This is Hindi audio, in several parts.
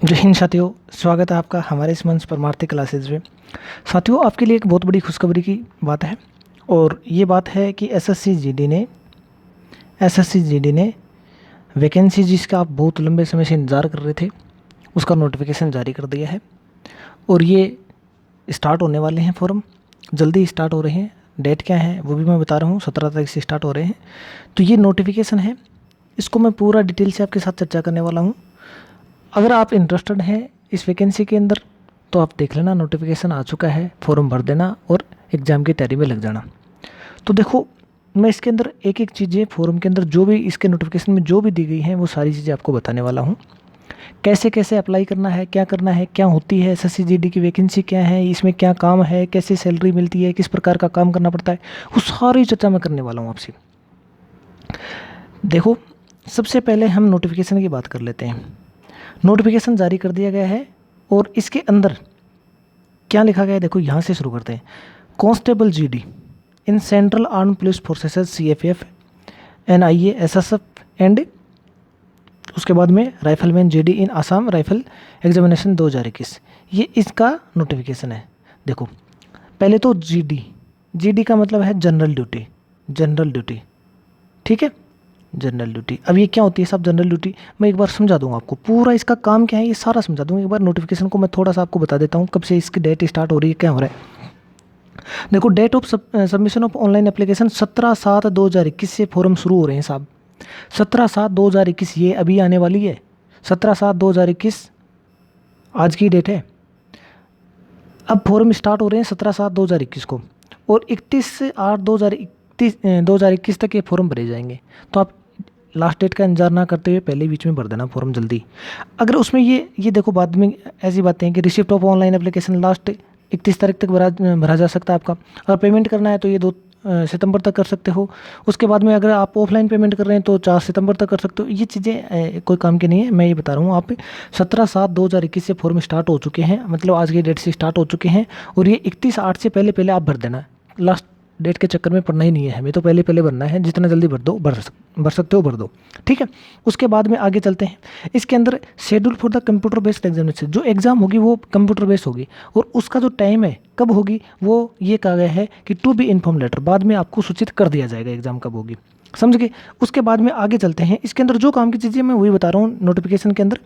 जय हिंद साथियों, स्वागत है आपका हमारे इस मंच परमार्थी क्लासेज में। साथियों, आपके लिए एक बहुत बड़ी खुशखबरी की बात है और ये बात है कि एसएससी जीडी ने वैकेंसी जिसका आप बहुत लंबे समय से इंतज़ार कर रहे थे उसका नोटिफिकेशन जारी कर दिया है और ये स्टार्ट होने वाले हैं। फॉर्म जल्दी स्टार्ट हो रहे हैं। डेट क्या है वो भी मैं बता रहा हूँ, 17 तारीख से स्टार्ट हो रहे हैं। तो ये नोटिफिकेशन है, इसको मैं पूरा डिटेल से आपके साथ चर्चा करने वाला हूँ। अगर आप इंटरेस्टेड हैं इस वैकेंसी के अंदर तो आप देख लेना, नोटिफिकेशन आ चुका है, फॉर्म भर देना और एग्ज़ाम की तैयारी में लग जाना। तो देखो, मैं इसके अंदर एक एक चीज़ें फॉर्म के अंदर जो भी इसके नोटिफिकेशन में जो भी दी गई हैं वो सारी चीज़ें आपको बताने वाला हूँ। कैसे कैसे अप्लाई करना है, क्या होती है एसएससी जीडी की वैकेंसी, क्या है इसमें, क्या काम है, कैसे सैलरी मिलती है, किस प्रकार का काम करना पड़ता है, वो सारी चर्चा मैं करने वाला हूँ आपसे। देखो, सबसे पहले हम नोटिफिकेशन की बात कर लेते हैं। नोटिफिकेशन जारी कर दिया गया है और इसके अंदर क्या लिखा गया है, देखो यहाँ से शुरू करते हैं। Constable GD in central arm police forces CFF NIA SSF and उसके बाद में राइफलमैन जीडी इन आसाम राइफल एग्जामिनेशन 2021, ये इसका नोटिफिकेशन है। देखो, पहले तो जीडी का मतलब है जनरल ड्यूटी, ठीक है, जनरल ड्यूटी। अब ये क्या होती है साहब जनरल ड्यूटी, मैं एक बार समझा दूंगा आपको, पूरा इसका काम क्या है ये सारा समझा दूंगा। एक बार नोटिफिकेशन को मैं थोड़ा सा आपको बता देता हूँ, कब से इसकी डेट स्टार्ट हो रही है, क्या हो रहा है। देखो, date of submission of online application 17/7/2021 से फॉर्म शुरू हो रहे हैं साहब। 17/7/2021 ये अभी आने वाली है। 17/7/2021 आज की डेट है। अब फॉर्म स्टार्ट हो रहे हैं 17/7/2021 को और 31/8/2021 तक ये फॉर्म भरे जाएंगे। तो आप लास्ट डेट का इंतजार ना करते हुए पहले बीच में भर देना फॉर्म जल्दी। अगर उसमें ये देखो, बाद में ऐसी बातें हैं कि receipt of online application last 31 तारीख तक भरा जा सकता है आपका। अगर पेमेंट करना है तो ये 2 सितंबर तक कर सकते हो। उसके बाद में अगर आप ऑफलाइन पेमेंट कर रहे हैं तो 4 सितंबर तक कर सकते हो। ये चीज़ें कोई काम की नहीं है, मैं ये बता रहा हूँ। आप 17/7/2021 से फॉर्म स्टार्ट हो चुके हैं, मतलब आज की डेट से स्टार्ट हो चुके हैं और ये 31/8 से पहले पहले आप भर देना। लास्ट डेट के चक्कर में पड़ना ही नहीं है हमें, तो पहले पहले भरना है। जितना जल्दी भर सकते हो भर दो, ठीक है। उसके बाद में आगे चलते हैं। इसके अंदर schedule for the computer based examination, जो एग्ज़ाम होगी वो कंप्यूटर बेस्ड होगी और उसका जो टाइम है कब होगी वो ये कहा गया है कि टू बी इन्फॉर्म लेटर, बाद में आपको सूचित कर दिया जाएगा एग्ज़ाम कब होगी, समझ गए। उसके बाद में आगे चलते हैं। इसके अंदर जो काम की चीज़ें मैं वही बता रहा हूँ। नोटिफिकेशन के अंदर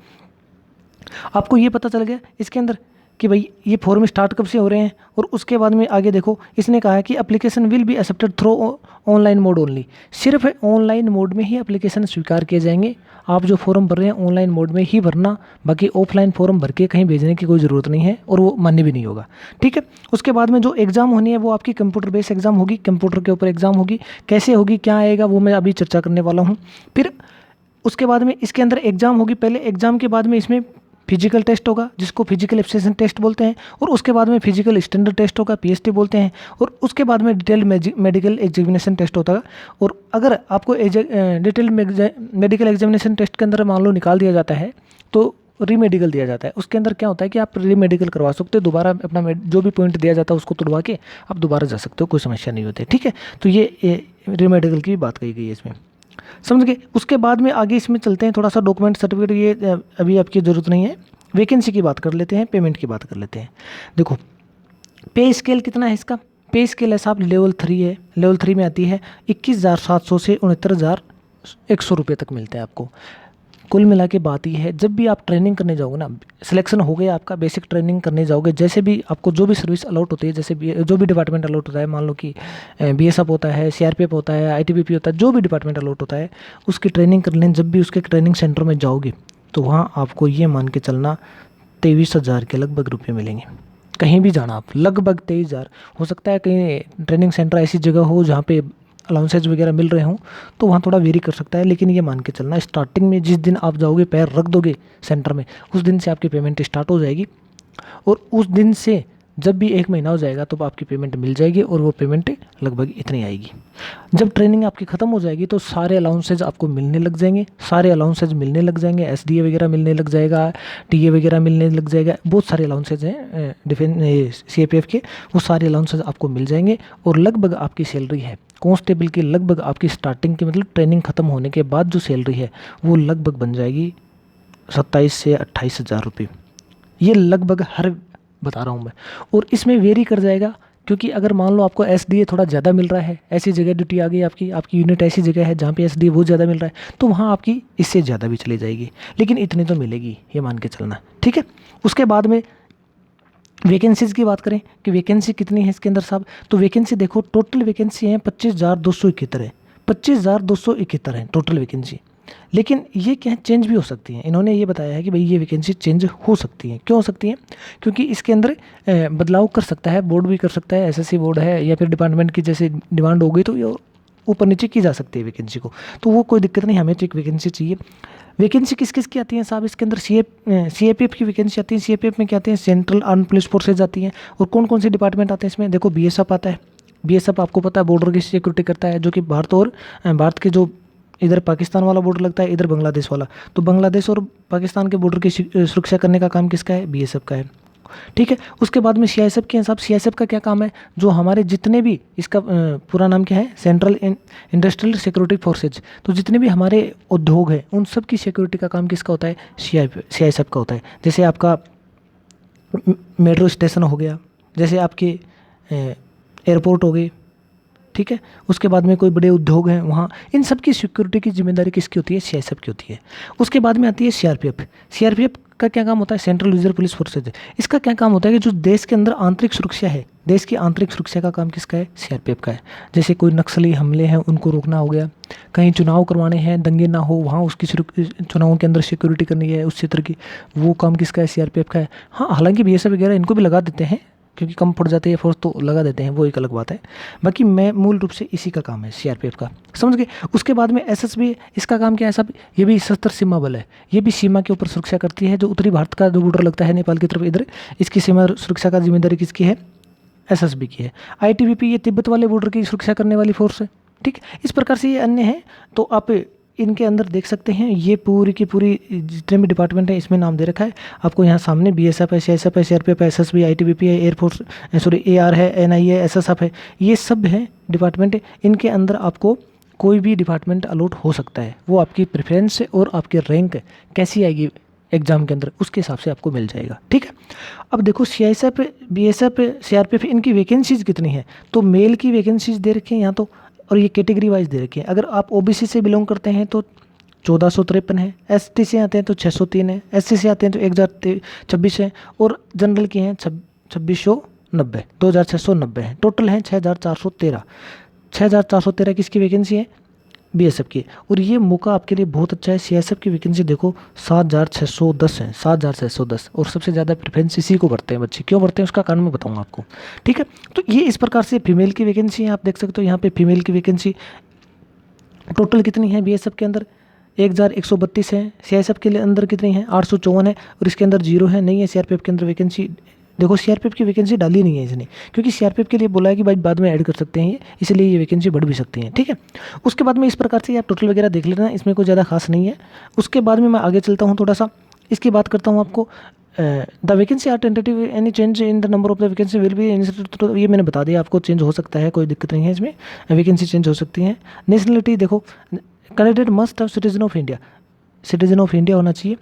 आपको ये पता चल गया इसके अंदर कि भाई ये फॉर्म स्टार्ट कब से हो रहे हैं। और उसके बाद में आगे देखो, इसने कहा है कि application will be accepted through online mode only, सिर्फ ऑनलाइन मोड में ही एप्लीकेशन स्वीकार किए जाएंगे। आप जो फॉर्म भर रहे हैं ऑनलाइन मोड में ही भरना, बाकी ऑफलाइन फॉर्म भर के कहीं भेजने की कोई ज़रूरत नहीं है और वो मान्य भी नहीं होगा, ठीक है। उसके बाद में जो एग्ज़ाम होनी है वो आपकी कंप्यूटर बेस्ड एग्ज़ाम होगी, कंप्यूटर के ऊपर एग्ज़ाम होगी। कैसे होगी, क्या आएगा, वो मैं अभी चर्चा करने वाला हूँ। फिर उसके बाद में इसके अंदर एग्ज़ाम होगी, पहले एग्ज़ाम के बाद में इसमें फिजिकल टेस्ट होगा जिसको फिजिकल एप्टीट्यूड टेस्ट बोलते हैं, और उसके बाद में फिजिकल स्टैंडर्ड टेस्ट होगा, पीएसटी बोलते हैं, और उसके बाद में डिटेल मेडिकल एग्जामिनेशन टेस्ट होता है। और अगर आपको डिटेल मेडिकल एग्जामिनेशन टेस्ट के अंदर मान लो निकाल दिया जाता है तो रीमेडिकल दिया जाता है। उसके अंदर क्या होता है कि आप रीमेडिकल करवा सकते हो, दोबारा अपना जो भी पॉइंट दिया जाता है उसको तुड़वा के आप दोबारा जा सकते हो, कोई समस्या नहीं होती, ठीक है। तो ये रीमेडिकल की भी बात कही गई है इसमें, समझ गए। उसके बाद में आगे इसमें चलते हैं, थोड़ा सा डॉक्यूमेंट सर्टिफिकेट ये अभी आपकी ज़रूरत नहीं है। वैकेंसी की बात कर लेते हैं, पेमेंट की बात कर लेते हैं। देखो, पे स्केल कितना है इसका, पे स्केल है साहब लेवल 3 है। लेवल 3 में आती है 21,700 से 69,100 रुपये तक मिलते हैं आपको। कुल मिला के बात ये है, जब भी आप ट्रेनिंग करने जाओगे ना, सिलेक्शन हो गया आपका, बेसिक ट्रेनिंग करने जाओगे, जैसे भी आपको जो भी सर्विस अलॉट होती है, जैसे भी जो भी डिपार्टमेंट अलॉट होता है, मान लो कि बीएसएफ होता है, सीआरपीएफ होता है, आईटीबीपी होता है, जो भी डिपार्टमेंट अलॉट होता है, उसकी ट्रेनिंग करने जब भी उसके ट्रेनिंग सेंटर में जाओगे तो वहाँ आपको ये मान के चलना 23,000 के लगभग रुपये मिलेंगे। कहीं भी जाना आप, लगभग 23,000। हो सकता है कहीं ट्रेनिंग सेंटर ऐसी जगह हो जहाँ पे अलाउंसेज वगैरह मिल रहे हों तो वहाँ थोड़ा वेरी कर सकता है, लेकिन ये मान के चलना स्टार्टिंग में जिस दिन आप जाओगे, पैर रख दोगे सेंटर में, उस दिन से आपकी पेमेंट स्टार्ट हो जाएगी। और उस दिन से जब भी 1 महीना हो जाएगा तो आपकी पेमेंट मिल जाएगी और वो पेमेंट लगभग इतनी आएगी। जब ट्रेनिंग आपकी ख़त्म हो जाएगी तो सारे अलाउंसेज आपको मिलने लग जाएंगे, एसडीए वगैरह मिलने लग जाएगा, टीए वगैरह मिलने लग जाएगा, बहुत सारे अलाउंसेज हैं डिफेंस सीएपीएफ के, वो सारे अलाउंसेज आपको मिल जाएंगे। और लगभग आपकी सैलरी है कांस्टेबल की, लगभग आपकी स्टार्टिंग की मतलब ट्रेनिंग ख़त्म होने के बाद जो सैलरी है वो लगभग बन जाएगी 27 से 28 हज़ार रुपये, ये लगभग हर बता रहा हूँ मैं। और इसमें वेरी कर जाएगा, क्योंकि अगर मान लो आपको एसडीए थोड़ा ज़्यादा मिल रहा है, ऐसी जगह ड्यूटी आ गई आपकी यूनिट ऐसी जगह है जहाँ पे एसडीए बहुत ज़्यादा मिल रहा है, तो वहाँ आपकी इससे ज़्यादा भी चली जाएगी, लेकिन इतनी तो मिलेगी, ये मान के चलना, ठीक है। उसके बाद में वैकेंसीज़ की बात करें कि वैकेंसी कितनी है इसके अंदर साहब, तो वैकेंसी देखो, टोटल वैकेंसी है 25,271 है, 25,271 है टोटल वैकेंसी। लेकिन ये क्या है, चेंज भी हो सकती हैं। इन्होंने ये बताया है कि भाई ये वैकेंसी चेंज हो सकती हैं। क्यों हो सकती हैं? क्योंकि इसके अंदर बदलाव कर सकता है, बोर्ड भी कर सकता है, एसएससी बोर्ड है या फिर डिपार्टमेंट की जैसे डिमांड हो गई तो ये ऊपर नीचे की जा सकती है वैकेंसी को, तो वो कोई दिक्कत नहीं, हमें तो एक वैकेंसी चाहिए। वैकेंसी किस किस की आती हैं साहब इसके अंदर? सीएपीएफ की वैकेंसी आती है। सीएपीएफ में क्या आती है? सेंट्रल आर्म पुलिस फोर्सेज आती हैं। और कौन कौन से डिपार्टमेंट आते हैं इसमें? देखो बीएसएफ आता है। बीएसएफ आपको पता है बॉर्डर की सिक्योरिटी करता है, जो कि भारत के जो इधर पाकिस्तान वाला बॉर्डर लगता है, इधर बांग्लादेश वाला, तो बांग्लादेश और पाकिस्तान के बॉर्डर की सुरक्षा करने का काम किसका है? बीएसएफ का है, ठीक है। उसके बाद में सीआईएसएफ के हिसाब, सीआईएसएफ का क्या काम है? जो हमारे जितने भी, इसका पूरा नाम क्या है? सेंट्रल इंडस्ट्रियल सिक्योरिटी फोर्सेज, तो जितने भी हमारे उद्योग हैं उन सब की सिक्योरिटी का काम किसका होता है? सीआईएसएफ का होता है। जैसे आपका मेट्रो स्टेशन हो गया, जैसे आपके एयरपोर्ट हो गए, ठीक है। उसके बाद में कोई बड़े उद्योग हैं वहाँ, इन सब की सिक्योरिटी की जिम्मेदारी किसकी होती है? सीआईएसएफ की होती है। उसके बाद में आती है सीआरपीएफ। सीआरपीएफ का क्या काम होता है? Central reserve police forces. इसका क्या काम होता है कि जो देश के अंदर आंतरिक सुरक्षा है, देश की आंतरिक सुरक्षा का काम किसका है? सीआरपीएफ का है। जैसे कोई नक्सली हमले हैं उनको रोकना हो गया, कहीं चुनाव करवाने हैं, दंगे ना हो वहाँ उसकी चुनावों के अंदर सिक्योरिटी करनी है उस क्षेत्र की, वो काम किसका है? सीआरपीएफ का है। हाँ, हालांकि बीएसएफ वगैरह इनको भी लगा देते हैं, क्योंकि कम पड़ जाती है फोर्स तो लगा देते हैं, वो एक अलग बात है। बाकी मैं मूल रूप से इसी का काम है सीआरपीएफ का, समझ गए। उसके बाद में एसएसबी, इसका काम क्या है सब? ये भी सशस्त्र सीमा बल है, ये भी सीमा के ऊपर सुरक्षा करती है। जो उत्तरी भारत का जो बॉर्डर लगता है नेपाल की तरफ, इधर इसकी सीमा सुरक्षा का जिम्मेदारी किसकी है? एसएसबी की है। आईटीबीपी ये तिब्बत वाले बॉर्डर की सुरक्षा करने वाली फोर्स है, ठीक। इस प्रकार से ये अन्य हैं, तो आप इनके अंदर देख सकते हैं। ये पूरी की पूरी जितने भी डिपार्टमेंट है इसमें नाम दे रखा है आपको यहाँ सामने। बीएसएफ है, सीआईएसएफ है, सीआरपीएफ है, एसएसबी, आईटीबीपी है, एयरफोर्स सॉरी एआर है, एनआईए, एसएसएफ है, ये सब हैं डिपार्टमेंट। इनके अंदर आपको कोई भी डिपार्टमेंट अलॉट हो सकता है, वो आपकी प्रेफरेंस और आपकी रैंक कैसी आएगी एग्जाम के अंदर, उसके हिसाब से आपको मिल जाएगा, ठीक है। अब देखो सीआईएसएफ, बीएसएफ, सीआरपीएफ, इनकी वैकेंसीज कितनी है? तो मेल की वैकेंसीज दे रखी है यहाँ तो, और ये कैटेगरी वाइज दे रखी है। अगर आप ओबीसी से बिलोंग करते हैं तो 1453 है, एसटी से आते हैं तो 603 है, एससी से आते हैं तो 1026 है, और जनरल के हैं 2690, 2690 है। टोटल हैं 6413। 6413 किसकी वैकेंसी है? बीएसएफ की। और ये मौका आपके लिए बहुत अच्छा है। सीएसएफ की वैकेंसी देखो 7610 है, 7610, और सबसे ज़्यादा प्रेफरेंस इसी को भरते हैं बच्चे। क्यों भरते हैं उसका कारण मैं बताऊंगा आपको, ठीक है। तो ये इस प्रकार से फीमेल की वैकेंसी है, आप देख सकते हो यहाँ पे फीमेल की वैकेंसी टोटल कितनी है बीएसएफ के अंदर? 1132 है। सीआईएसएफ के अंदर कितनी है? 854 है, और इसके अंदर 0 है, नहीं है। सीआरपीएफ के अंदर वैकेंसी देखो, सीआरपीएफ की वैकेंसी डाली नहीं है इसने, क्योंकि सीआरपीएफ के लिए बोला है कि भाई बाद में ऐड कर सकते हैं ये, इसलिए ये वैकेंसी बढ़ भी सकती है, ठीक है। उसके बाद में इस प्रकार से आप टोटल वगैरह देख लेना, इसमें कोई ज़्यादा खास नहीं है। उसके बाद में मैं आगे चलता हूँ, थोड़ा सा इसकी बात करता हूँ आपको। The vacancy are tentative, any change in the number of the vacancy will be, तो ये मैंने बता दिया आपको, चेंज हो सकता है, कोई दिक्कत नहीं है इसमें, वैकेंसी चेंज हो सकती है। नेशनलिटी देखो, candidate must have citizen of India, citizen of India होना चाहिए,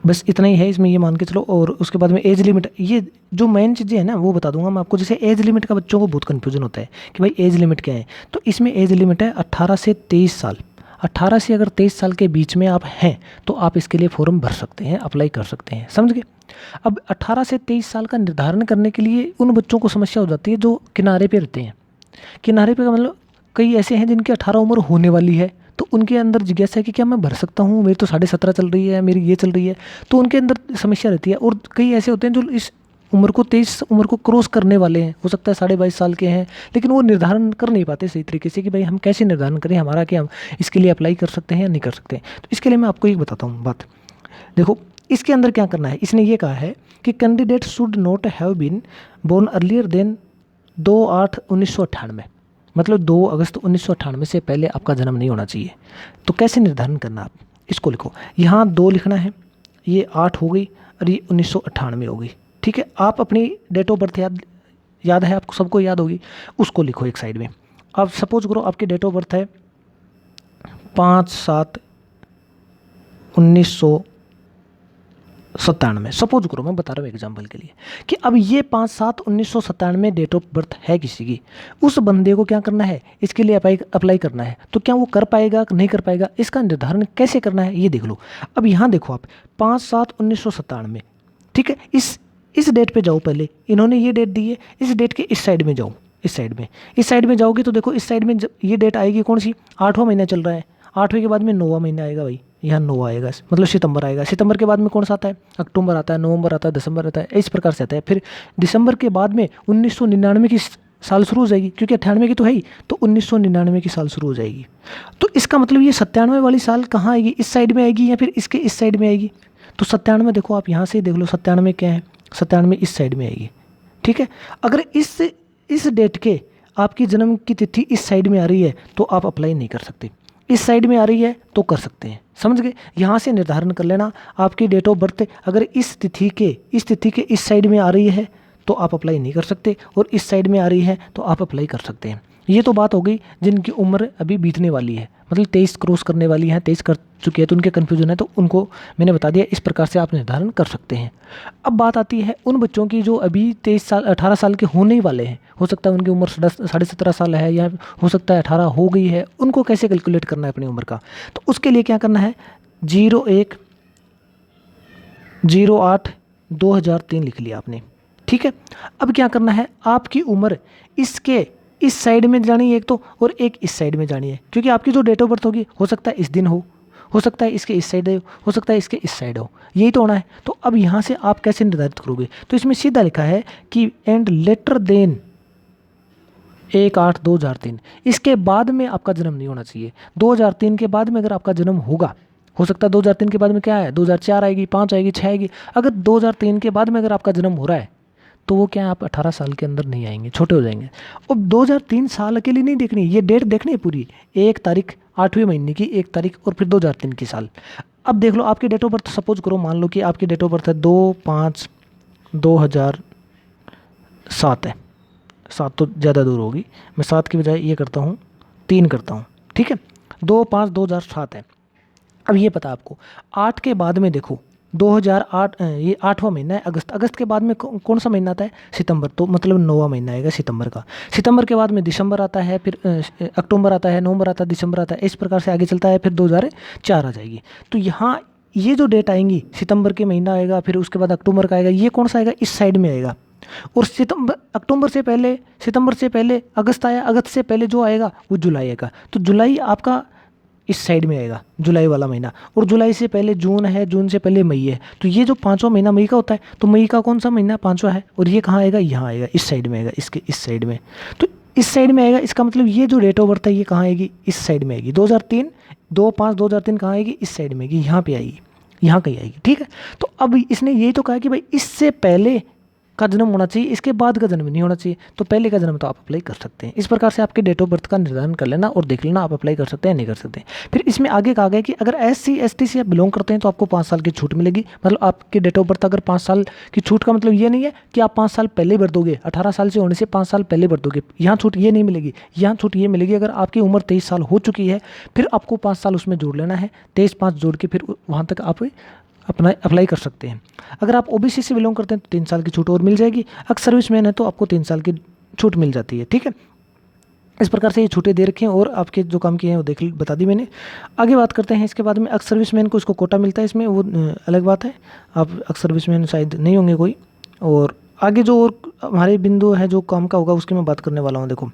बस इतना ही है इसमें, ये मान के चलो। और उसके बाद में एज लिमिट, ये जो मेन चीज़ें हैं ना वो बता दूंगा मैं आपको। जैसे एज लिमिट का बच्चों को बहुत कन्फ्यूजन होता है कि भाई एज लिमिट क्या है, तो इसमें एज लिमिट है 18 से 23 साल। 18 से अगर 23 साल के बीच में आप हैं तो आप इसके लिए फॉर्म भर सकते हैं, अप्लाई कर सकते हैं, समझ गए। अब 18 से 23 साल का निर्धारण करने के लिए उन बच्चों को समस्या हो जाती है जो किनारे पे रहते हैं। किनारे पे का मतलब कई ऐसे हैं जिनकी 18 उम्र होने वाली है, तो उनके अंदर जिज्ञासा है कि क्या मैं भर सकता हूँ, मेरी तो 17.5 चल रही है, मेरी ये चल रही है, तो उनके अंदर समस्या रहती है। और कई ऐसे होते हैं जो इस उम्र को 23 उम्र को क्रॉस करने वाले हैं, हो सकता है 22.5 साल के हैं, लेकिन वो निर्धारण कर नहीं पाते सही तरीके से कि भाई हम कैसे निर्धारण करें हमारा, कि हम इसके लिए अप्लाई कर सकते हैं या नहीं कर सकते। तो इसके लिए मैं आपको एक बताता हूँ बात। देखो इसके अंदर क्या करना है, इसने ये कहा है कि candidate should not have been born earlier than 2/8/1998, मतलब 2 अगस्त 1998 से पहले आपका जन्म नहीं होना चाहिए। तो कैसे निर्धारण करना, आप इसको लिखो, यहाँ 2 लिखना है, ये 8 हो गई और ये 1998 हो गई, ठीक है। आप अपनी डेट ऑफ बर्थ याद है आपको, सबको याद होगी, उसको लिखो एक साइड में। आप सपोज करो आपकी डेट ऑफ बर्थ है 5/7 1997, सपोज करो, मैं बता रहा हूँ एग्जाम्पल के लिए, कि अब ये 5/7/1997 डेट ऑफ बर्थ है किसी की, उस बंदे को क्या करना है, इसके लिए अप्लाई करना है, तो क्या वो कर पाएगा कि नहीं कर पाएगा, इसका निर्धारण कैसे करना है ये देख लो। अब यहाँ देखो आप 5/7/1997, ठीक है, इस डेट पे जाओ, पहले इन्होंने ये डेट दी है, इस डेट के इस साइड में जाओ, इस साइड में जाओगे तो देखो इस साइड में ये डेट आएगी कौन सी, 8वां महीना चल रहा है, 8वें के बाद में 9वां महीना आएगा भाई, यहाँ 9 आएगा, मतलब सितंबर आएगा, सितंबर के बाद में कौन सा आता है, अक्टूबर आता है, नवंबर आता है, दिसंबर आता है, इस प्रकार से आता है। फिर दिसंबर के बाद में 1999 की साल शुरू हो जाएगी, क्योंकि 98 की तो है ही, तो 1999 की साल शुरू हो जाएगी। तो इसका मतलब ये 97 वाली साल कहाँ आएगी, इस साइड में आएगी या फिर इसके इस साइड में आएगी, तो 97 देखो आप यहाँ से देख लो, 97 क्या है, 97 इस साइड में आएगी, ठीक है। अगर इस डेट के आपकी जन्म की तिथि इस साइड में आ रही है तो आप अप्लाई नहीं कर सकते, इस साइड में आ रही है तो कर सकते हैं, समझ गए। यहाँ से निर्धारण कर लेना आपकी डेट ऑफ बर्थ अगर इस तिथि के इस साइड में आ रही है तो आप अप्लाई नहीं कर सकते, और इस साइड में आ रही है तो आप अप्लाई कर सकते हैं। ये तो बात हो गई जिनकी उम्र अभी बीतने वाली है, मतलब 23 क्रॉस करने वाली है, 23 कर चुके हैं तो उनके कन्फ्यूजन है, तो उनको मैंने बता दिया, इस प्रकार से आप निर्धारण कर सकते हैं। अब बात आती है उन बच्चों की जो अभी 23 साल 18 साल के होने ही वाले हैं, हो सकता है उनकी उम्र 17.5 साल है, या हो सकता है 18 हो गई है, उनको कैसे कैलकुलेट करना है अपनी उम्र का, तो उसके लिए क्या करना है, 01/08/2003 लिख लिया आपने, ठीक है। अब क्या करना है, आपकी उम्र इसके इस साइड में जानी है एक तो, और एक इस साइड में जानी है, क्योंकि आपकी जो डेट ऑफ बर्थ होगी हो सकता है इस दिन हो सकता है इसके इस साइड हो सकता है इसके इस साइड हो, यही तो होना है। तो अब यहाँ से आप कैसे निर्धारित करोगे, तो इसमें सीधा लिखा है कि एंड लेटर देन 1/8/2003, इसके बाद में आपका जन्म नहीं होना चाहिए। 2003 के बाद में अगर आपका जन्म होगा, हो सकता है 2003 के बाद में क्या है, 2004 आएगी, 5 आएगी, 6 आएगी, अगर 2003 के बाद में अगर आपका जन्म हो रहा है तो वो क्या है, आप 18 साल के अंदर नहीं आएंगे, छोटे हो जाएंगे। अब 2003 साल अकेली नहीं देखनी, ये डेट देखनी है पूरी, 1 तारीख 8वें महीने की 1 तारीख और फिर 2003 की साल। अब देख लो आपकी डेट ऑफ बर्थ, सपोज करो मान लो कि आपकी डेट ऑफ बर्थ है 2/5/2007 है, 7 तो ज़्यादा दूर होगी, मैं 7 की बजाय ये करता हूँ 3 करता हूँ, ठीक है, 2/5/2007 है। अब ये पता आपको 8 के बाद में देखो 2008, ये 8वां महीना है, अगस्त के बाद में कौन सा महीना आता है, सितंबर, तो मतलब 9वां महीना आएगा सितंबर का। सितंबर के बाद में दिसंबर आता है, फिर अक्टूबर आता है, नवंबर आता है, दिसंबर आता है, इस प्रकार से आगे चलता है, फिर 2004 आ जाएगी। तो यहाँ ये जो डेट आएंगी, सितंबर के महीना आएगा, फिर उसके बाद अक्टूबर का आएगा, ये कौन सा आएगा, इस साइड में आएगा। और सितंबर से पहले अगस्त आया, अगस्त से पहले जो आएगा वो जुलाई आएगा, तो जुलाई आपका इस साइड में आएगा, जुलाई वाला महीना, और जुलाई से पहले जून है, जून से पहले मई है, तो ये जो 5वां महीना मई का होता है, तो मई का कौन सा महीना 5वां है, और ये कहाँ आएगा, यहाँ आएगा, इस साइड में आएगा, इसके इस साइड में, तो इस साइड में आएगा। इसका मतलब ये जो डेट ऑफ बर्थ है ये कहाँ आएगी, इस साइड में आएगी, 2003 2/5/2003 कहाँ आएगी, इस साइड में आएगी, यहाँ पे आएगी, यहाँ कहीं आएगी, ठीक है। तो अब इसने यही तो कहा कि भाई इससे पहले का जन्म होना चाहिए, इसके बाद का जन्म नहीं होना चाहिए, तो पहले का जन्म तो आप अप्लाई कर सकते हैं। इस प्रकार से आपके डेट ऑफ बर्थ का निर्धारण कर लेना और देख लेना आप अप्लाई कर सकते हैं नहीं कर सकते। फिर इसमें आगे कहा गया कि अगर SC ST से आप बिलोंग करते हैं तो आपको 5 साल की छूट मिलेगी, मतलब आपके डेट ऑफ बर्थ अगर 5 साल की छूट का मतलब ये नहीं है कि आप 5 साल पहले भर दोगे, 18 साल से होने से 5 साल पहले भर दोगे, यहाँ छूट ये नहीं मिलेगी। यहाँ छूट ये मिलेगी अगर आपकी उम्र 23 साल हो चुकी है, फिर आपको 5 साल उसमें जोड़ लेना है, 23-5 जोड़ के फिर वहाँ तक आप अपना अप्लाई कर सकते हैं। अगर आप OBC से बिलोंग करते हैं तो 3 साल की छूट और मिल जाएगी, अगर सर्विसमैन है तो आपको 3 साल की छूट मिल जाती है, ठीक है। इस प्रकार से ये छूटें दे रखे हैं और आपके जो काम किए हैं वो बता दी मैंने। आगे बात करते हैं इसके बाद में, अक्स सर्विसमैन को इसको कोटा मिलता है, इसमें वो अलग बात है, आप अक्स सर्विसमैन शायद नहीं होंगे कोई। और आगे जो और हमारे बिंदु है जो काम का होगा उसकी मैं बात करने वाला हूँ। देखो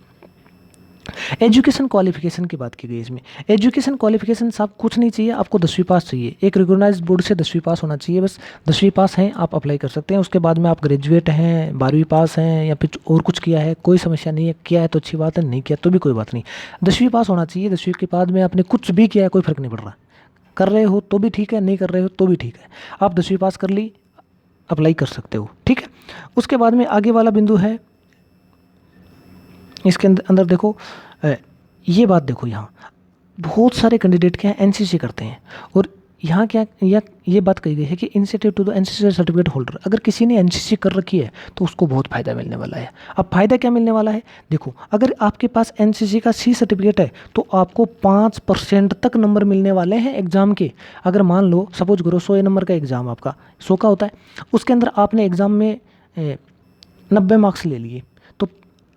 एजुकेशन क्वालिफिकेशन की बात की गई इसमें। एजुकेशन क्वालिफिकेशन साहब कुछ नहीं चाहिए, आपको 10वीं पास चाहिए, एक रिकॉग्नाइज्ड बोर्ड से 10वीं पास होना चाहिए, बस 10वीं पास हैं आप अप्लाई कर सकते हैं। उसके बाद में आप ग्रेजुएट हैं, 12वीं पास हैं या फिर और कुछ किया है, कोई समस्या नहीं है, किया है तो अच्छी बात है, नहीं किया तो भी कोई बात नहीं, 10वीं पास होना चाहिए। 10वीं के बाद में आपने कुछ भी किया है कोई फ़र्क नहीं पड़ रहा, कर रहे हो तो भी ठीक है, नहीं कर रहे हो तो भी ठीक है, आप 10वीं पास कर ली अप्लाई कर सकते हो, ठीक है। उसके बाद में आगे वाला बिंदु है, इसके अंदर देखो ये बात देखो, यहाँ बहुत सारे कैंडिडेट क्या हैं NCC करते हैं और यहाँ क्या ये बात कही गई है कि incentive to the NCC certificate holder, अगर किसी ने एनसीसी कर रखी है तो उसको बहुत फ़ायदा मिलने वाला है। अब फ़ायदा क्या मिलने वाला है, देखो अगर आपके पास एनसीसी का सी सर्टिफिकेट है तो आपको 5% तक नंबर मिलने वाले हैं एग्ज़ाम के। अगर मान लो सपोज करो 100 नंबर का एग्ज़ाम आपका 100 का होता है, उसके अंदर आपने एग्ज़ाम में 90 मार्क्स ले लिए, तो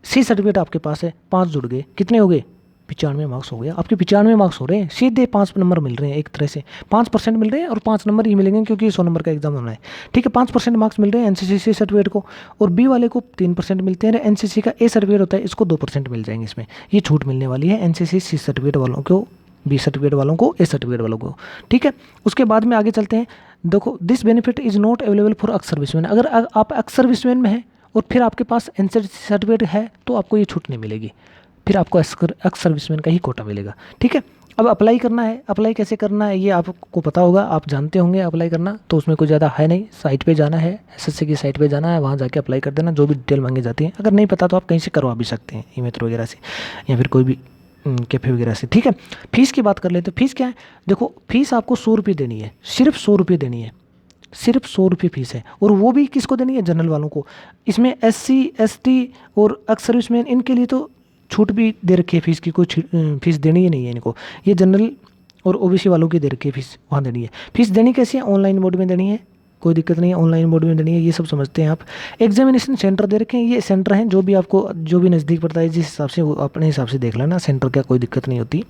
सी सर्टिफिकेट आपके पास है, 5 जुड़ गए, कितने हो गए, 95 मार्क्स हो गया। आपके 95 मार्क्स हो रहे हैं, सीधे 5 नंबर मिल रहे हैं, एक तरह से 5% मिल रहे हैं और 5 नंबर ही मिलेंगे क्योंकि 100 नंबर का एग्जाम होना है। ठीक है, 5% मार्क्स मिल रहे हैं एनसीसी सी सर्टिफिकेट को, और बी वाले को 3% मिलते हैं। एनसीसी का ए सर्टिफिकेट होता है, इसको 2% मिल जाएंगे। इसमें ये छूट मिलने वाली है एनसीसी सी सर्टिफिकेट वालों को, बी सर्टिफिकेट वालों को, ए सर्टिफिकेट वालों को। ठीक है, उसके बाद में आगे चलते हैं। देखो this benefit is not available for ex serviceman. अगर आप एक्स सर्विसमैन में हैं और फिर आपके पास एनसीसी सर्टिफिकेट है तो आपको ये छूट नहीं मिलेगी, फिर आपको एक्स सर्विसमैन का ही कोटा मिलेगा। ठीक है, अब अप्लाई करना है, अप्लाई कैसे करना है ये आपको पता होगा, आप जानते होंगे अप्लाई करना, तो उसमें कोई ज़्यादा है नहीं। साइट पे जाना है, एसएससी की साइट पे जाना है, वहाँ जाके अप्लाई कर देना, जो भी डिटेल मांगी जाती है। अगर नहीं पता तो आप कहीं से करवा भी सकते हैं, ईमेल वगैरह से या फिर कोई भी कैफे वगैरह से। ठीक है, फीस की बात कर लेते हैं। फीस क्या है, देखो फीस आपको 100 रुपये देनी है, सिर्फ 100 रुपये देनी है, सिर्फ 100 रुपये फीस है। और वो भी किसको देनी है, जनरल वालों को। इसमें एससी एसटी और एक्स सर्विसमैन इनके लिए तो छूट भी दे रखी है, फीस की कोई फीस देनी ही नहीं है इनको। ये जनरल और ओबीसी वालों की दे रखी है फीस, वहाँ देनी है। फीस देनी कैसे है, ऑनलाइन मोड में देनी है, कोई दिक्कत नहीं है, ऑनलाइन मोड में देनी है, ये सब समझते हैं आप। एग्जामिनेशन सेंटर दे रखे हैं, ये सेंटर हैं जो भी आपको जो भी नज़दीक पड़ता है जिस हिसाब से वो अपने हिसाब से देख लेना, सेंटर का कोई दिक्कत नहीं होती।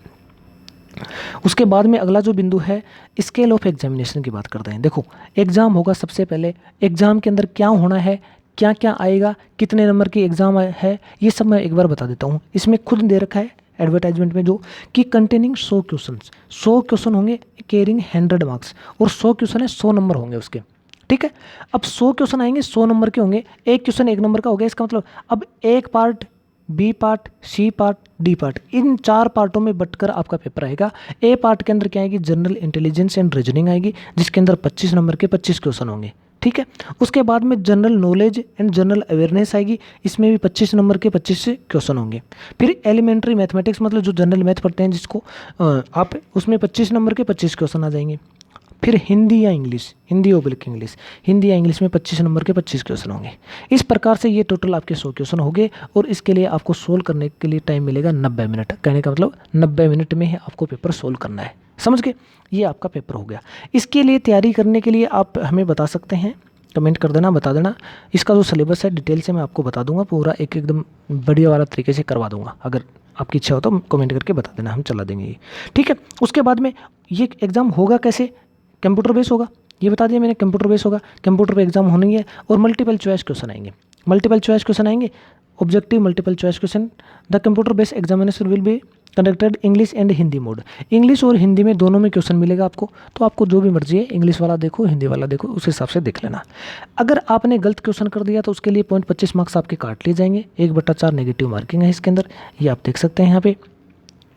उसके बाद में अगला जो बिंदु है स्केल ऑफ एग्जामिनेशन की बात करते हैं। देखो एग्ज़ाम होगा, सबसे पहले एग्ज़ाम के अंदर क्या होना है, क्या क्या आएगा, कितने नंबर की एग्ज़ाम है, ये सब मैं एक बार बता देता हूँ। इसमें खुद दे रखा है एडवर्टाइजमेंट में जो कि कंटेनिंग 100 क्वेश्चन, 100 क्वेश्चन होंगे कैरिंग 100 मार्क्स, और 100 क्वेश्चन है 100 नंबर होंगे उसके। ठीक है, अब 100 क्वेश्चन आएंगे 100 नंबर के होंगे, एक क्वेश्चन 1 नंबर का हो गया। इसका मतलब अब एक part, B part, C part, D part, इन 4 पार्टों में बटकर आपका पेपर आएगा। ए पार्ट के अंदर क्या आएगी, जनरल इंटेलिजेंस एंड रीजनिंग आएगी, जिसके अंदर 25 नंबर के 25 क्वेश्चन होंगे। ठीक है, उसके बाद में general knowledge and general awareness आएगी, इसमें भी 25 नंबर के 25 क्वेश्चन होंगे। फिर एलिमेंट्री मैथमेटिक्स, मतलब जो जनरल मैथ पढ़ते हैं जिसको आप, उसमें 25 नंबर के 25 क्वेश्चन आ जाएंगे। फिर हिंदी या English, Hindi oblique English, Hindi या इंग्लिश में 25 नंबर के 25 क्वेश्चन होंगे। इस प्रकार से ये टोटल आपके 100 क्वेश्चन होंगे, और इसके लिए आपको सोल्व करने के लिए टाइम मिलेगा 90 मिनट। कहने का मतलब 90 मिनट में ही आपको पेपर सोल्व करना है, समझ गए। ये आपका पेपर हो गया। इसके लिए तैयारी करने के लिए आप हमें बता सकते हैं, कमेंट कर देना, बता देना। इसका जो सिलेबस है डिटेल से मैं आपको बता दूंगा, पूरा एकदम बढ़िया वाला तरीके से करवा दूंगा। अगर आपकी इच्छा हो तो कमेंट करके बता देना, हम चला देंगे ये। ठीक है, उसके बाद में ये एग्ज़ाम होगा कैसे, कंप्यूटर बेस होगा, ये बता दिया मैंने, कंप्यूटर बेस होगा, कंप्यूटर पे एग्जाम होनी है, और मल्टीपल चॉइस क्वेश्चन आएंगे, मल्टीपल चॉइस क्वेश्चन आएंगे, objective multiple choice question. The computer based examination will be conducted English and Hindi mode, English और हिंदी में दोनों में क्वेश्चन मिलेगा आपको। तो आपको जो भी मर्जी है, इंग्लिश वाला देखो, हिंदी वाला देखो, उस हिसाब से देख लेना। अगर आपने गलत क्वेश्चन कर दिया तो उसके लिए 0.25 मार्क्स आपके काट लिए जाएंगे, 1/4 नेगेटिव मार्किंग है इसके अंदर, ये आप देख सकते हैं यहाँ पे।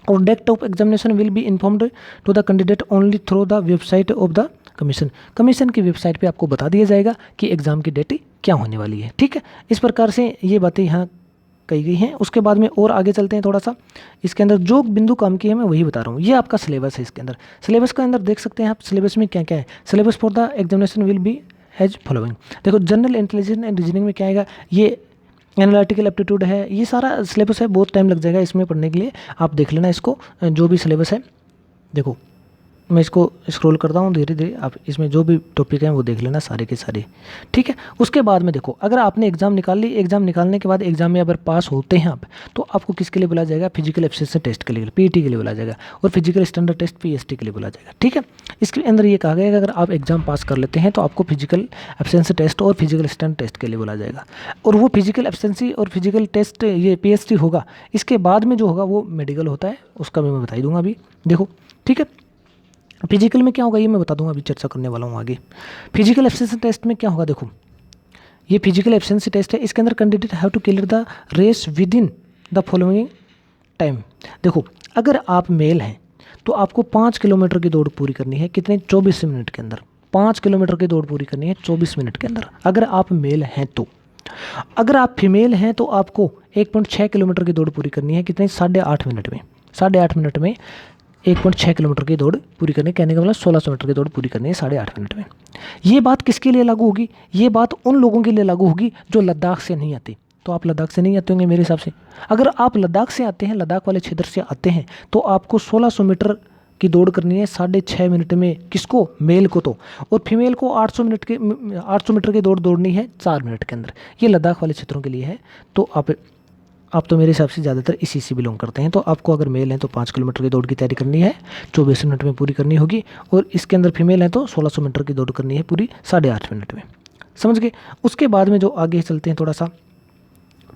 और date of examination will be informed to the candidate only through the website of the commission, commission की वेबसाइट पे आपको बता दिया जाएगा कि एग्ज़ाम की डेट क्या होने वाली है। ठीक है, इस प्रकार से ये बातें यहाँ कही गई हैं। उसके बाद में और आगे चलते हैं थोड़ा सा, इसके अंदर जो बिंदु काम किए हैं मैं वही बता रहा हूँ। ये आपका सिलेबस है, इसके अंदर सिलेबस के अंदर देख सकते हैं आप सिलेबस में क्या क्या है। Syllabus for the examination will be as following. देखो जनरल इंटेलिजेंस एंड रीजनिंग में क्या आएगा, ये एनालिटिकल एप्टीट्यूड है, ये सारा सिलेबस है, बहुत टाइम लग जाएगा इसमें पढ़ने के लिए, आप देख लेना इसको, जो भी सिलेबस है। देखो मैं इसको स्क्रॉल करता हूँ धीरे धीरे, आप इसमें जो भी टॉपिक हैं वो देख लेना सारे के सारे। ठीक है, उसके बाद में देखो अगर आपने एग्ज़ाम निकाल ली, एग्ज़ाम निकालने के बाद एग्ज़ाम में अगर पास होते हैं आप, तो आपको किसके लिए बुलाया जाएगा, फिजिकल एफिशिएंसी टेस्ट के लिए, पीईटी के लिए बुलाया जाएगा, और फिजिकल स्टैंडर्ड टेस्ट पीएसटी के लिए बुलाया जाएगा। ठीक है, इसके अंदर ये कहा गया कि अगर आप एग्ज़ाम पास कर लेते हैं तो आपको फिजिकल एफिशिएंसी टेस्ट और फिजिकल स्टैंडर्ड टेस्ट के लिए बुलाया जाएगा। और वो फिजिकल एफिशिएंसी और फिजिकल टेस्ट ये पीएसटी होगा, इसके बाद में जो होगा वो मेडिकल होता है, उसका मैं बता ही दूंगा अभी। देखो ठीक है, फिजिकल में क्या होगा ये मैं बता दूंगा, अभी चर्चा करने वाला हूँ आगे। फिजिकल एफिशिएंसी टेस्ट में क्या होगा, देखो ये फिजिकल एफिशिएंसी टेस्ट है, इसके अंदर candidate have to clear the race within the following time. देखो अगर आप मेल हैं तो आपको 5 किलोमीटर की दौड़ पूरी करनी है, कितने, 24 मिनट के अंदर। 5 किलोमीटर की दौड़ पूरी करनी है 24 मिनट के अंदर, अगर आप मेल हैं तो। अगर आप फीमेल हैं तो आपको 1.6 किलोमीटर की दौड़ पूरी करनी है, कितने, 8.5 मिनट में, 8.5 मिनट में 1.6 किलोमीटर की दौड़ पूरी करनी, कहने का मतलब 1600 मीटर की दौड़ पूरी करनी है 8.5 मिनट में। ये बात किसके लिए लागू होगी? ये बात उन लोगों के लिए लागू होगी जो लद्दाख से नहीं आते। तो आप लद्दाख से नहीं आते होंगे मेरे हिसाब से। अगर आप लद्दाख से आते हैं, लद्दाख वाले क्षेत्र से आते हैं, तो आपको 1600 मीटर की दौड़ करनी है 6.5 मिनट में। किसको? मेल को। तो और फीमेल को 800 मीटर की दौड़ दौड़नी है 4 मिनट के अंदर। ये लद्दाख वाले क्षेत्रों के लिए है। तो आप तो मेरे हिसाब से ज़्यादातर इसी से बिलोंग करते हैं। तो आपको अगर मेल हैं तो 5 किलोमीटर की दौड़ की तैयारी करनी है, 24 मिनट में पूरी करनी होगी। और इसके अंदर फीमेल है तो 1600 मीटर की दौड़ करनी है पूरी 8.5 मिनट में। समझ गए? उसके बाद में जो आगे चलते हैं, थोड़ा सा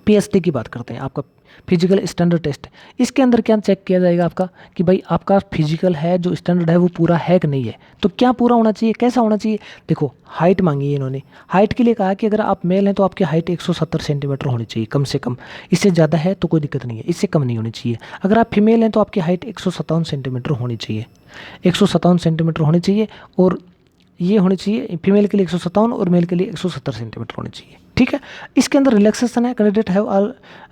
पीएसटी की बात करते हैं। आपका फिजिकल स्टैंडर्ड टेस्ट, इसके अंदर क्या चेक किया जाएगा आपका कि भाई आपका फिजिकल है जो स्टैंडर्ड है वो पूरा है कि नहीं है। तो क्या पूरा होना चाहिए, कैसा होना चाहिए? देखो, हाइट मांगी है इन्होंने। हाइट के लिए कहा कि अगर आप मेल हैं तो आपकी हाइट 170 सेंटीमीटर होनी चाहिए कम से कम। इससे ज़्यादा है तो कोई दिक्कत नहीं है, इससे कम नहीं होनी चाहिए। अगर आप फीमेल हैं तो आपकी हाइट 157 सेंटीमीटर होनी चाहिए, 157 सेंटीमीटर होनी चाहिए। और ये होनी चाहिए फीमेल के लिए 157 और मेल के लिए 170 सेंटीमीटर होनी चाहिए। ठीक है। इसके अंदर रिलैक्सेशन है, candidate have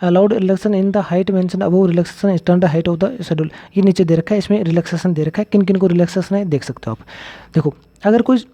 allowed relaxation in the height mention above relaxation standard height of the schedule. ये नीचे दे रखा है, इसमें रिलैक्सेशन दे रखा है, किन किन को रिलैक्सेशन है देख सकते हो आप। देखो, अगर कोई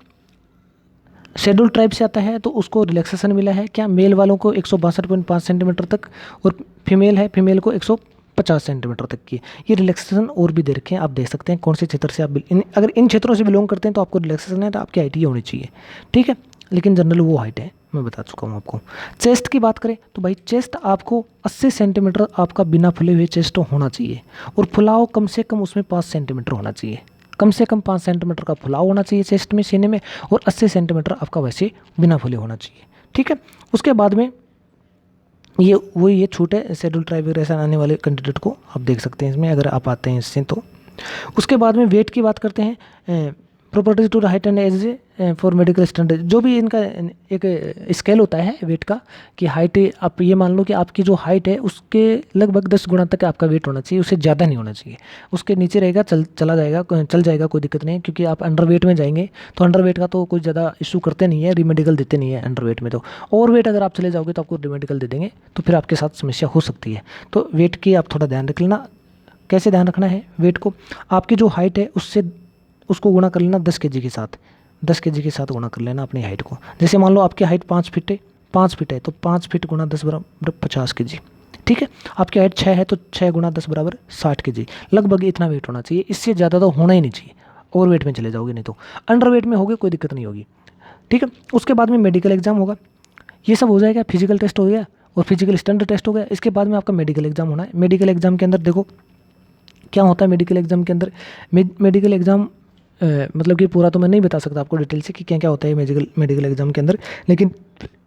शेड्यूल ट्राइब से आता है तो उसको रिलैक्सेशन मिला है क्या? मेल वालों को 162.5 सेंटीमीटर तक, और फीमेल है, फीमेल को 150 सेंटीमीटर तक की। ये रिलैक्सेशन और भी दे रखे हैं, आप देख सकते हैं कौन से क्षेत्र से आप अगर इन क्षेत्रों से बिलोंग करते हैं तो आपको रिलैक्सेशन है तो आपकी हाइट ये होनी चाहिए। ठीक है, लेकिन जनरल वो हाइट है, मैं बता चुका हूँ आपको। चेस्ट की बात करें तो भाई चेस्ट आपको 80 सेंटीमीटर आपका बिना फुले हुए चेस्ट होना चाहिए, और फुलाव कम से कम उसमें 5 सेंटीमीटर होना चाहिए। कम से कम 5 सेंटीमीटर का फुलाव होना चाहिए चेस्ट में, सीने में, और 80 सेंटीमीटर आपका वैसे बिना फुले होना चाहिए। ठीक है। उसके बाद में ये छूट है शेड्यूल ट्राइब वगैरह आने वाले कैंडिडेट को, आप देख सकते हैं इसमें अगर आप आते हैं इससे तो। उसके बाद में वेट की बात करते हैं। Properties to height and age for medical standard, जो भी इनका एक स्केल होता है वेट का कि हाइट, आप ये मान लो कि आपकी जो हाइट है उसके लगभग 10 गुना तक आपका वेट होना चाहिए, उससे ज़्यादा नहीं होना चाहिए। उसके नीचे रहेगा चल जाएगा, कोई दिक्कत नहीं है, क्योंकि आप अंडर वेट में जाएंगे तो अंडर वेट का तो कोई ज़्यादा इशू करते नहीं है, रीमेडिकल देते नहीं है अंडर वेट में। तो ओवर वेट अगर आप चले जाओगे तो आपको रीमेडिकल दे देंगे, तो फिर आपके साथ समस्या हो सकती है। तो वेट की आप थोड़ा ध्यान रख लेना। कैसे ध्यान रखना है वेट को? आपकी जो हाइट है उसको गुणा कर लेना 10 kg के साथ, 10 kg के साथ गुणा कर लेना अपनी हाइट को। जैसे मान लो आपकी हाइट 5 फीट है तो 5 फीट गुणा 10 बराबर 50 kg। ठीक है। आपकी हाइट 6 है तो 6 गुणा 10 बराबर 60 kg। लगभग इतना वेट होना चाहिए, इससे ज़्यादा तो होना ही नहीं चाहिए। ओवर वेट में चले जाओगे नहीं तो, अंडर वेट में होगे कोई दिक्कत नहीं होगी। ठीक है। उसके बाद में मेडिकल एग्जाम होगा, ये सब हो जाएगा। फिजिकल टेस्ट हो गया और फिजिकल स्टैंडर्ड टेस्ट हो गया। इसके बाद में आपका मेडिकल एग्जाम होना है। मेडिकल एग्जाम के अंदर देखो क्या होता है। मेडिकल एग्जाम के अंदर मेडिकल एग्जाम मतलब कि पूरा तो मैं नहीं बता सकता आपको डिटेल से कि क्या क्या होता है मेडिकल एग्जाम के अंदर, लेकिन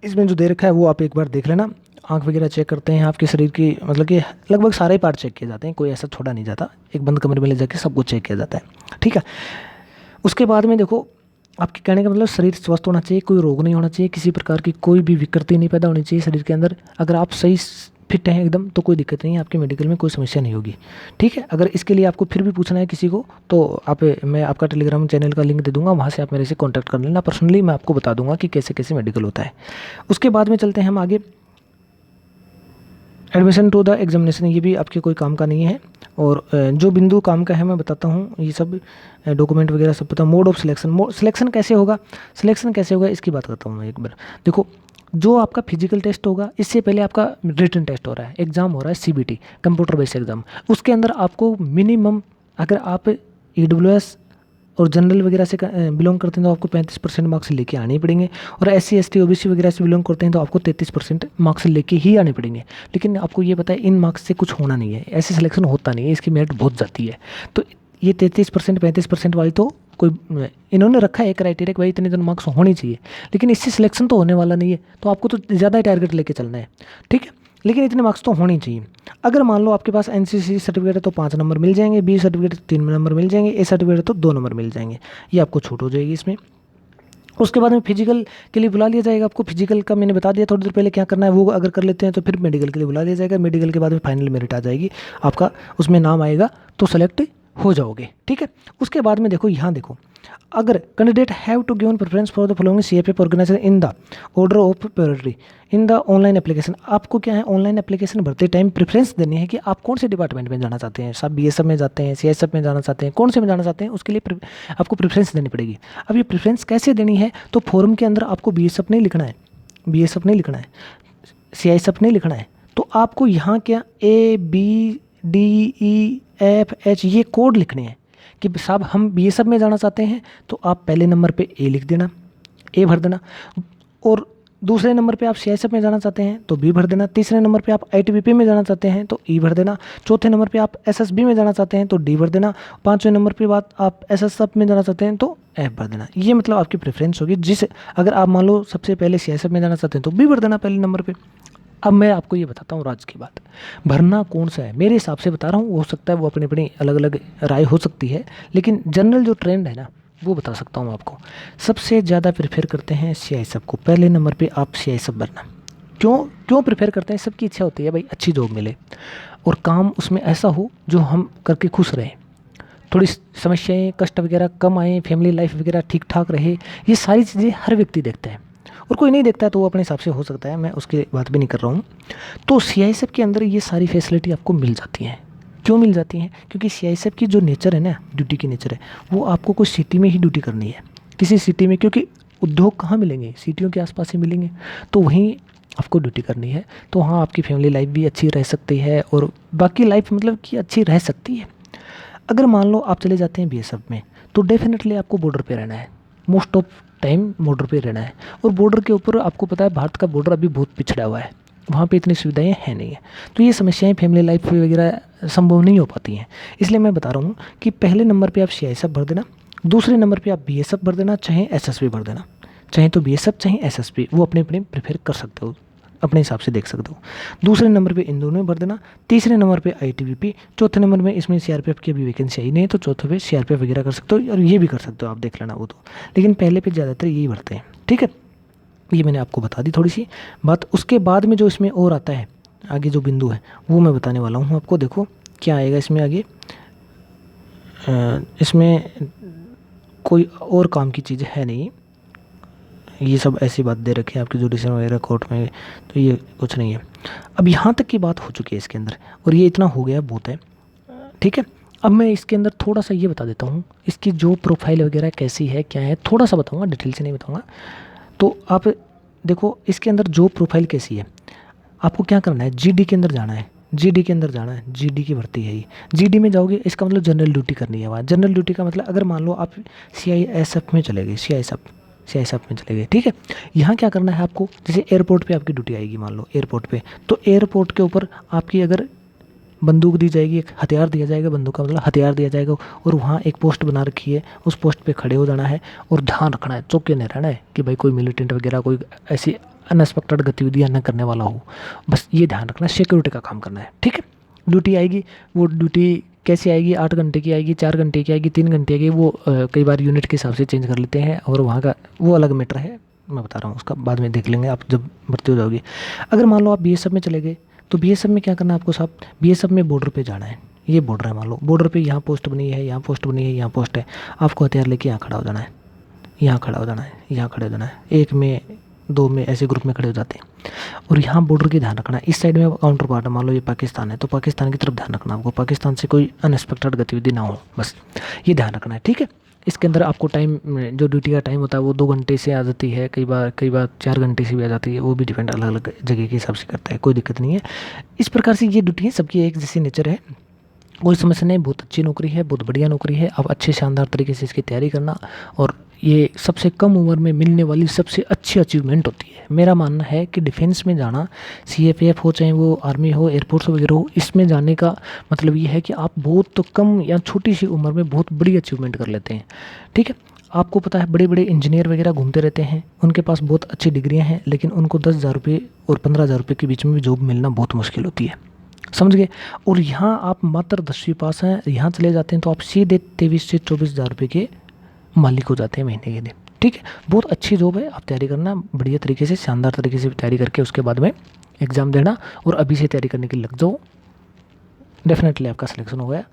इसमें जो दे रखा है वो आप एक बार देख लेना। आंख वगैरह चेक करते हैं, आपके शरीर की मतलब कि लगभग सारे पार्ट चेक किए जाते हैं, कोई ऐसा छोड़ा नहीं जाता। एक बंद कमरे में ले जाके सब कुछ चेक किया जाता है। ठीक है। उसके बाद में देखो, आपके कहने का मतलब शरीर स्वस्थ होना चाहिए, कोई रोग नहीं होना चाहिए, किसी प्रकार की कोई भी विकृति नहीं पैदा होनी चाहिए शरीर के अंदर। अगर आप सही फिट हैं एकदम तो कोई दिक्कत नहीं है, आपके मेडिकल में कोई समस्या नहीं होगी। ठीक है। अगर इसके लिए आपको फिर भी पूछना है किसी को तो मैं आपका टेलीग्राम चैनल का लिंक दे दूंगा, वहाँ से आप मेरे से कांटेक्ट कर लेना। पर्सनली मैं आपको बता दूंगा कि कैसे कैसे मेडिकल होता है। उसके बाद में चलते हैं हम आगे, एडमिशन टू द एग्जामिनेशन। ये भी आपके कोई काम का नहीं है, और जो बिंदु काम का है मैं बताता हूँ। ये सब डॉक्यूमेंट वगैरह सब पता। मोड ऑफ सिलेक्शन कैसे होगा, इसकी बात करता हूँ मैं एक बार। देखो, जो आपका फिजिकल टेस्ट होगा इससे पहले आपका रिटन टेस्ट हो रहा है, एग्ज़ाम हो रहा है CBT, कंप्यूटर बेस्ड एग्ज़ाम। उसके अंदर आपको मिनिमम, अगर आप EWS और जनरल वगैरह से बिलोंग करते हैं तो आपको 35% मार्क्स लेके आने ही पड़ेंगे, और SC ST OBC वगैरह से बिलोंग करते हैं तो आपको 33% मार्क्स लेके ही आने पड़ेंगे। लेकिन आपको ये पता है इन मार्क्स से कुछ होना नहीं है, ऐसे सिलेक्शन होता नहीं है, इसकी मेरिट बहुत जाती है। तो ये 33% 35% वाली तो कोई इन्होंने रखा है क्राइटेरिया कि भाई इतने दिन मार्क्स होने चाहिए, लेकिन इससे सिलेक्शन तो होने वाला नहीं है, तो आपको तो ज़्यादा ही टारगेट लेके चलना है। ठीक है। लेकिन इतने मार्क्स तो होने चाहिए। अगर मान लो आपके पास NCC सर्टिफिकेट है तो 5 नंबर मिल जाएंगे, B सर्टिफिकेट 3 नंबर मिल जाएंगे, A सर्टिफिकेट तो 2 नंबर मिल जाएंगे। ये आपको छूट हो जाएगी इसमें। उसके बाद में फिजिकल के लिए बुला लिया जाएगा आपको। फिजिकल का मैंने बता दिया थोड़ी देर पहले क्या करना है, वो अगर कर लेते हैं तो फिर मेडिकल के लिए बुला लिया जाएगा। मेडिकल के बाद में फाइनल मेरिट आ जाएगी आपका, उसमें नाम आएगा तो सेलेक्ट हो जाओगे। ठीक है। उसके बाद में देखो, यहाँ देखो अगर candidate have to given preference for the following CFF organisation in the order of priority in the online application, आपको क्या है ऑनलाइन एप्लीकेशन भरते टाइम प्रेफरेंस देनी है कि आप कौन से डिपार्टमेंट में जाना चाहते हैं। सब BSF में जाते हैं, CSF में जाना चाहते हैं, कौन से में जाना चाहते हैं, उसके लिए आपको प्रेफरेंस देनी पड़ेगी। अब ये प्रेफरेंस कैसे देनी है, तो फॉर्म के अंदर आपको BSF नहीं लिखना है, BSF नहीं लिखना है, CISF नहीं लिखना है, तो आपको यहाँ क्या ABDEFH ये कोड लिखने हैं कि साहब हम BSF में जाना चाहते हैं, तो आप पहले नंबर पे A लिख देना, A भर देना, और दूसरे नंबर पे आप CISF में जाना चाहते हैं तो B भर देना, तीसरे नंबर पे आप ITBP में जाना चाहते हैं तो E भर देना, चौथे नंबर पे आप SSB में जाना चाहते हैं तो D भर देना, पाँचवें नंबर पे बात आप SSF में जाना चाहते हैं तो F भर देना। ये मतलब आपकी प्रेफरेंस होगी, जिस अगर आप मान लो सबसे पहले CISF में जाना चाहते हैं तो B भर देना पहले नंबर पर। अब मैं आपको ये बताता हूँ राज की बात, भरना कौन सा है मेरे हिसाब से बता रहा हूँ, हो सकता है वो अपनी अपनी अलग अलग राय हो सकती है, लेकिन जनरल जो ट्रेंड है ना वो बता सकता हूँ आपको। सबसे ज़्यादा प्रेफर करते हैं CISF को, पहले नंबर पे आप CISF भरना। क्यों प्रेफर करते हैं, सबकी इच्छा होती है भाई अच्छी जॉब मिले और काम उसमें ऐसा हो जो हम करके खुश रहें, थोड़ी समस्याएं कष्ट वगैरह कम आए, फैमिली लाइफ वगैरह ठीक ठाक रहे, ये सारी चीज़ें हर व्यक्ति देखता है, और कोई नहीं देखता है तो वो अपने हिसाब से हो सकता है, मैं उसकी बात भी नहीं कर रहा हूँ। तो CISF के अंदर ये सारी फैसिलिटी आपको मिल जाती हैं। क्यों मिल जाती हैं, क्योंकि CISF की जो नेचर है ना, ड्यूटी की नेचर है, वो आपको कुछ सिटी में ही ड्यूटी करनी है, किसी सिटी में, क्योंकि उद्योग कहाँ मिलेंगे, सिटियों के आसपास ही मिलेंगे, तो वहीं आपको ड्यूटी करनी है। तो हाँ, आपकी फैमिली लाइफ भी अच्छी रह सकती है और बाकी लाइफ मतलब कि अच्छी रह सकती है। अगर मान लो आप चले जाते हैं BSF में, तो डेफिनेटली आपको बॉर्डर पे रहना है, मोस्ट ऑफ टाइम बॉर्डर पे रहना है, और बॉर्डर के ऊपर आपको पता है भारत का बॉर्डर अभी बहुत पिछड़ा हुआ है, वहाँ पे इतनी सुविधाएं हैं नहीं है, तो ये समस्याएं फैमिली लाइफ वगैरह संभव नहीं हो पाती हैं। इसलिए मैं बता रहा हूँ कि पहले नंबर पे आप CISF भर देना, दूसरे नंबर पे आप BSF भर देना, चाहे SSB भर देना, चाहे तो BSF चाहे SSB, वो अपने अपने प्रेफर कर सकते हो, अपने हिसाब से देख सकते हो। दूसरे नंबर पे इन दोनों में भर देना, तीसरे नंबर पे ITBP, चौथे नंबर में इसमें CRPF की अभी वैकेंसी आई नहीं है तो चौथे पे CRPF वगैरह कर सकते हो, और ये भी कर सकते हो आप, देख लेना वो तो, लेकिन पहले पे ज़्यादातर यही भरते हैं। ठीक है, ये मैंने आपको बता दी थोड़ी सी बात। उसके बाद में जो इसमें और आता है आगे जो बिंदु है वो मैं बताने वाला हूँ आपको। देखो क्या आएगा इसमें आगे, इसमें कोई और काम की चीज़ है नहीं, ये सब ऐसी बात दे रखी है आपकी जुडिशल वगैरह कोर्ट में, तो ये कुछ नहीं है। अब यहाँ तक की बात हो चुकी है इसके अंदर, और ये इतना हो गया बहुत है। ठीक है, अब मैं इसके अंदर थोड़ा सा ये बता देता हूँ, इसकी जो प्रोफाइल वगैरह कैसी है क्या है, थोड़ा सा बताऊँगा, डिटेल से नहीं बताऊँगा। तो आप देखो इसके अंदर जो प्रोफाइल कैसी है, आपको क्या करना है, GD के अंदर जाना है, GD के अंदर जाना है, GD की भर्ती है ये। GD में जाओगे इसका मतलब जनरल ड्यूटी करनी है वहाँ। जनरल ड्यूटी का मतलब अगर मान लो आप CISF में चले गए, CISF में चले गए, ठीक है, यहाँ क्या करना है आपको, जैसे एयरपोर्ट पे आपकी ड्यूटी आएगी, मान लो एयरपोर्ट पे, तो एयरपोर्ट के ऊपर आपकी अगर बंदूक दी जाएगी, एक हथियार दिया जाएगा, बंदूक का मतलब हथियार दिया जाएगा, और वहाँ एक पोस्ट बना रखी है, उस पोस्ट पे खड़े हो जाना है और ध्यान रखना है, चौके नहीं रहना है कि भाई कोई मिलिटेंट वगैरह कोई ऐसी अनएक्सपेक्टेड गतिविधियाँ न करने वाला हो, बस ये ध्यान रखना, सिक्योरिटी का काम करना है। ठीक है, ड्यूटी आएगी, वो ड्यूटी कैसे आएगी, 8 घंटे की आएगी, 4 घंटे की आएगी, 3 घंटे की, वो कई बार यूनिट के हिसाब से चेंज कर लेते हैं, और वहाँ का वो अलग मैटर है, मैं बता रहा हूँ उसका बाद में देख लेंगे आप जब भर्ती हो जाओगे। अगर मान लो आप BSF में चले गए, तो BSF में क्या करना है आपको साहब, BSF में बॉर्डर पे जाना है, ये बॉर्डर है, मान लो बॉर्डर पे यहाँ पोस्ट बनी है, यहाँ पोस्ट बनी है, यहाँ पोस्ट है, आपको हथियार लेके यहाँ खड़ा हो जाना है, यहाँ खड़ा हो जाना है, यहाँ खड़े हो जाना है, 1 में 2 में ऐसे ग्रुप में खड़े हो जाते हैं, और यहाँ बॉर्डर की ध्यान रखना है। इस साइड में काउंटर पार्ट है, मान लो ये पाकिस्तान है, तो पाकिस्तान की तरफ ध्यान रखना आपको, पाकिस्तान से कोई अनएक्सपेक्टेड गतिविधि ना हो, बस ये ध्यान रखना है। ठीक है, इसके अंदर आपको टाइम, जो ड्यूटी का टाइम होता है वो 2 घंटे से आ जाती है, कई बार 4 घंटे से भी आ जाती है, वो भी डिपेंड अलग अलग जगह के हिसाब से करता है, कोई दिक्कत नहीं है। इस प्रकार से ये ड्यूटी है, सबकी एक जैसी नेचर है, कोई समस्या नहीं, बहुत अच्छी नौकरी है, बहुत बढ़िया नौकरी है। आप अच्छे शानदार तरीके से इसकी तैयारी करना, और ये सबसे कम उम्र में मिलने वाली सबसे अच्छी अचीवमेंट होती है। मेरा मानना है कि डिफेंस में जाना, CFF हो चाहे वो आर्मी हो, एयरफोर्स वगैरह हो, इसमें जाने का मतलब ये है कि आप बहुत तो कम या छोटी सी उम्र में बहुत बड़ी अचीवमेंट कर लेते हैं। ठीक है, आपको पता है बड़े बड़े इंजीनियर वगैरह घूमते रहते हैं, उनके पास बहुत अच्छी डिग्रियाँ हैं, लेकिन उनको 10,000 रुपये और 15,000 रुपये के बीच में भी जॉब मिलना बहुत मुश्किल होती है, समझ गए। और यहाँ आप मात्र 10वीं पास हैं, यहाँ चले जाते हैं तो आप सीधे 23 से 24,000 रुपये के मालिक हो जाते हैं महीने के दिन। ठीक है, बहुत अच्छी जॉब है, आप तैयारी करना बढ़िया तरीके से, शानदार तरीके से तैयारी करके उसके बाद में एग्ज़ाम देना, और अभी से तैयारी करने के लिए लग जाओ, डेफिनेटली आपका सिलेक्शन हो गया।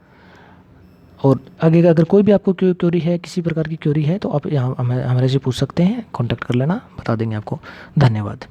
और आगे अगर कोई भी आपको क्वेरी है, किसी प्रकार की क्वेरी है, तो आप यहाँ हमारे से पूछ सकते हैं, कॉन्टैक्ट कर लेना, बता देंगे आपको। धन्यवाद।